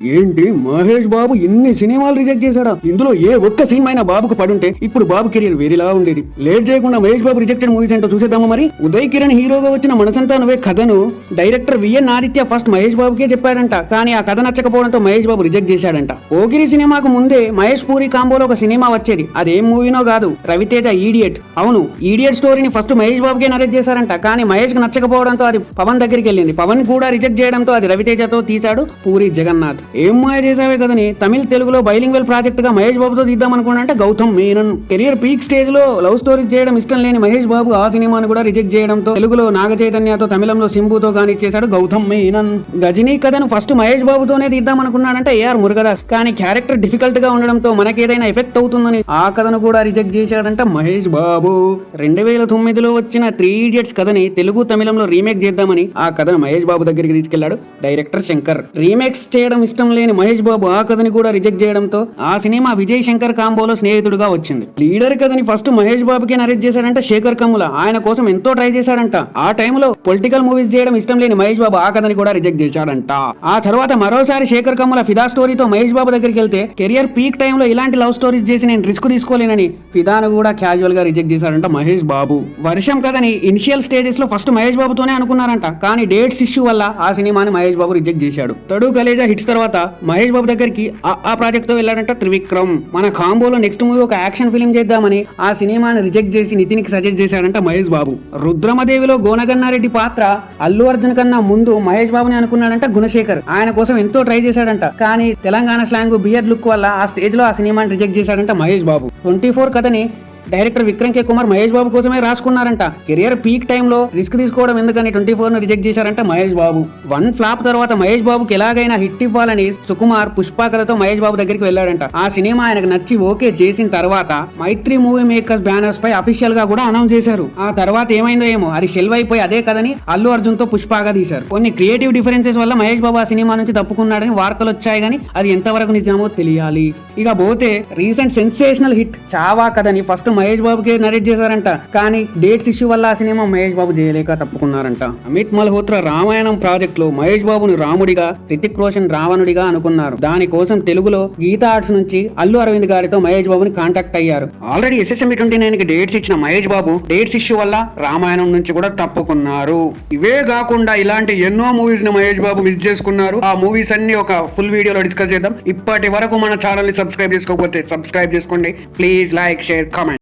ఏంటి మహేష్ బాబు ఇన్ని సినిమాలు రిజెక్ట్ చేశాడా? ఇందులో ఏ ఒక్క సినిమా అయినా బాబుకు పడుంటే ఇప్పుడు బాబు కెరీర్ వేరేలా ఉండేది. లేట్ చేయకుండా మహేష్ బాబు రిజెక్టెడ్ మూవీస్ ఏంటో చూసేద్దామా మరి. ఉదయ్ కిరణ్ హీరోగా వచ్చిన మనసంతా నువ్వే కథను director V N Aditya first Mahesh బాబుకే చెప్పాడంట. కానీ ఆ కథ నచ్చకపోవడంతో మహేష్ బాబు రిజెక్ట్ చేశాడంట. పోకిరి సినిమాకు ముందే మహేష్ పూరి కాంబోలో ఒక సినిమా వచ్చేది. అదేం మూవీనో కాదు, రవితేజ ఈడియట్. అవును, ఈడియట్ స్టోరీని ఫస్ట్ మహేష్ బాబుకే నరేట్ చేశారంట. కానీ మహేష్ కు నచ్చకపోవడంతో అది పవన్ దగ్గరికి వెళ్ళింది. పవన్ కూడా రిజెక్ట్ చేయడంతో అది రవితేజతో తీశాడు పూరి జగన్నాథ్. ఏం మాయ చేసావే కదని తమిళ తెలుగులో బైలింగ్వెల్ ప్రాజెక్ట్ గా మహేష్ బాబుతో తీద్దాం అనుకున్నాడంటే Gautham Menon. Career peak stage లో లవ్ స్టోరీ చేయడం ఇష్టం లేని మహేష్ బాబు ఆ సినిమాను కూడా రిజెక్ట్ చేయడంతో తెలుగులో నాగ చైతన్యతో, తమిళంలో సింబుతో గాని ఇచ్చేశాడు గౌతమ్ మీనన్. గజనీ కథను ఫస్ట్ మహేష్ బాబుతోనే తీద్దాం అనుకున్నాడంటే ఏఆర్ మురుగదాస్. కానీ క్యారెక్టర్ డిఫికల్ట్ గా ఉండడంతో మనకేదైనా ఎఫెక్ట్ అవుతుందని ఆ కథను కూడా రిజెక్ట్ చేశాడంట మహేష్ బాబు. 2009లో వచ్చిన 3 Idiots కథని తెలుగు, తమిళంలో రీమేక్ చేద్దామని ఆ కథను మహేష్ బాబు దగ్గరికి తీసుకెళ్లాడు డైరెక్టర్ శంకర్. రీమేక్స్ చేయడం ఇష్టం లేని మహేష్ బాబు ఆ కథని కూడా రిజెక్ట్ చేయడంతో ఆ సినిమా విజయ్ శంకర్ కాంబోలో స్నేహితుడుగా వచ్చింది. లీడర్ కథని ఫస్ట్ మహేష్ బాబుకే నరేట్ చేశాడంట శేఖర్ కమ్ముల. ఆయన కోసం ఎంతో ట్రై చేశాడంట. ఆ టైంలో పొలిటికల్ మూవీస్ చేయడం ఇష్టం లేని మహేష్ బాబు ఆ కథని కూడా రిజెక్ట్ చేశాడంట. ఆ తర్వాత మరోసారి శేఖర్ కమ్ముల ఫిదా స్టోరీతో మహేష్ బాబు దగ్గరికి వెళ్తే కెరియర్ పీక్ టైంలో ఇలాంటి లవ్ స్టోరీస్ చేసి నేను రిస్క్ తీసుకోలేనని ఫిదాను కూడా క్యాజువల్ గా రిజెక్ట్ చేశాడంట మహేష్ బాబు. వర్షం కథని ఇనిషియల్ స్టేజెస్ లో ఫస్ట్ మహేష్ బాబుతోనే అనుకున్నారంట. కానీ డేట్స్ ఇష్యూ వల్ల ఆ సినిమాని మహేష్ బాబు రిజెక్ట్ చేశాడు. తడు కలేజా హిట్స్ తర్వాత మహేష్ బాబు దగ్గరికి ఆ ప్రాజెక్ట్ తో వెళ్ళాడంట త్రివిక్రమ్. మన కాంబోలో నెక్స్ట్ మూవీ ఒక యాక్షన్ ఫిల్మ్ చేద్దామని ఆ సినిమాని రిజెక్ట్ చేసి నితిన్ కి సజెస్ట్ చేశాడంట మహేష్ బాబు. రుద్రమదేవిలో గోనగన్నారెడ్డి పాత్ర అల్లు అర్జున్ కన్నా ముందు మహేష్ బాబుని అనుకున్నాడంట గుణశేఖర్. ఆయన కోసం ఎంతో ట్రై చేశాడంట. కానీ తెలంగాణ స్లాంగ్ బియర్డ్ లుక్ వల్ల ఆ స్టేజ్ లో ఆ సినిమాని రిజెక్ట్ చేశాడంట మహేష్ బాబు. 24 కథని డైరెక్టర్ విక్రమ్ కే కుమార్ మహేష్ బాబు కోసమే రాసుకున్నారంట. కెరియర్ పీక్ టైంలో రిస్క్ తీసుకోవడం ఎందుకని 24 ను రిజెక్ట్ చేశారంట మహేష్ బాబు. 1 ఫ్లాప్ తర్వాత మహేష్ బాబుకి ఎలాగైనా హిట్ ఇవ్వాలని సుకుమార్ పుష్ప కథతో మహేష్ బాబు దగ్గరికి వెళ్ళాడంట. ఆ సినిమా ఆయనకు నచ్చి ఓకే చేసిన తర్వాత మైత్రి మూవీ మేకర్స్ బ్యానర్స్ పై అఫీషియల్ గా కూడా అనౌన్స్ చేశారు. ఆ తర్వాత ఏమైందో ఏమో, అది షెల్వ్ అయిపోయి అదే కథని అల్లు అర్జున్ తో పుష్పగా తీశారు. కొన్ని క్రియేటివ్ డిఫరెన్సెస్ వల్ల మహేష్ బాబు ఆ సినిమా నుంచి తప్పుకున్నాడని వార్తలు వచ్చాయి. కానీ అది ఎంతవరకు నిజమో తెలియాలి. ఇక పోతే రీసెంట్ సెన్సేషనల్ హిట్ చావా కథని ఫస్ట్ మహేష్ బాబుకే నరేట్ చేశారంట. కానీ డేట్స్ ఇష్యూ వల్ల ఆ సినిమా మహేష్ బాబు చేయలేక తప్పుకున్నారంట. అమిత్ మల్హోత్రా రామాయణం ప్రాజెక్ట్ లో మహేష్ బాబును రాముడిగా, రితిక్ రోషన్ రావణుడిగా అనుకున్నారు. దానికోసం తెలుగులో గీతా ఆర్ట్స్ నుంచి అల్లు అరవింద్ గారితో మహేష్ బాబుని కాంటాక్ట్ అయ్యారు. ఆల్రెడీ SSME 29 కి డేట్స్ ఇచ్చిన మహేష్ బాబు డేట్స్ ఇష్యూ వల్ల రామాయణం నుంచి కూడా తప్పుకున్నారు. ఇవే కాకుండా ఇలాంటి ఎన్నో మూవీస్ ని మహేష్ బాబు మిస్ చేసుకున్నారు. ఆ మూవీస్ అన్ని ఒక ఫుల్ వీడియోలో డిస్కస్ చేద్దాం. ఇప్పటి వరకు మన ఛానల్ ని సబ్స్క్రైబ్ చేసుకోకపోతే సబ్స్క్రైబ్ చేసుకోండి. Please like, share, comment.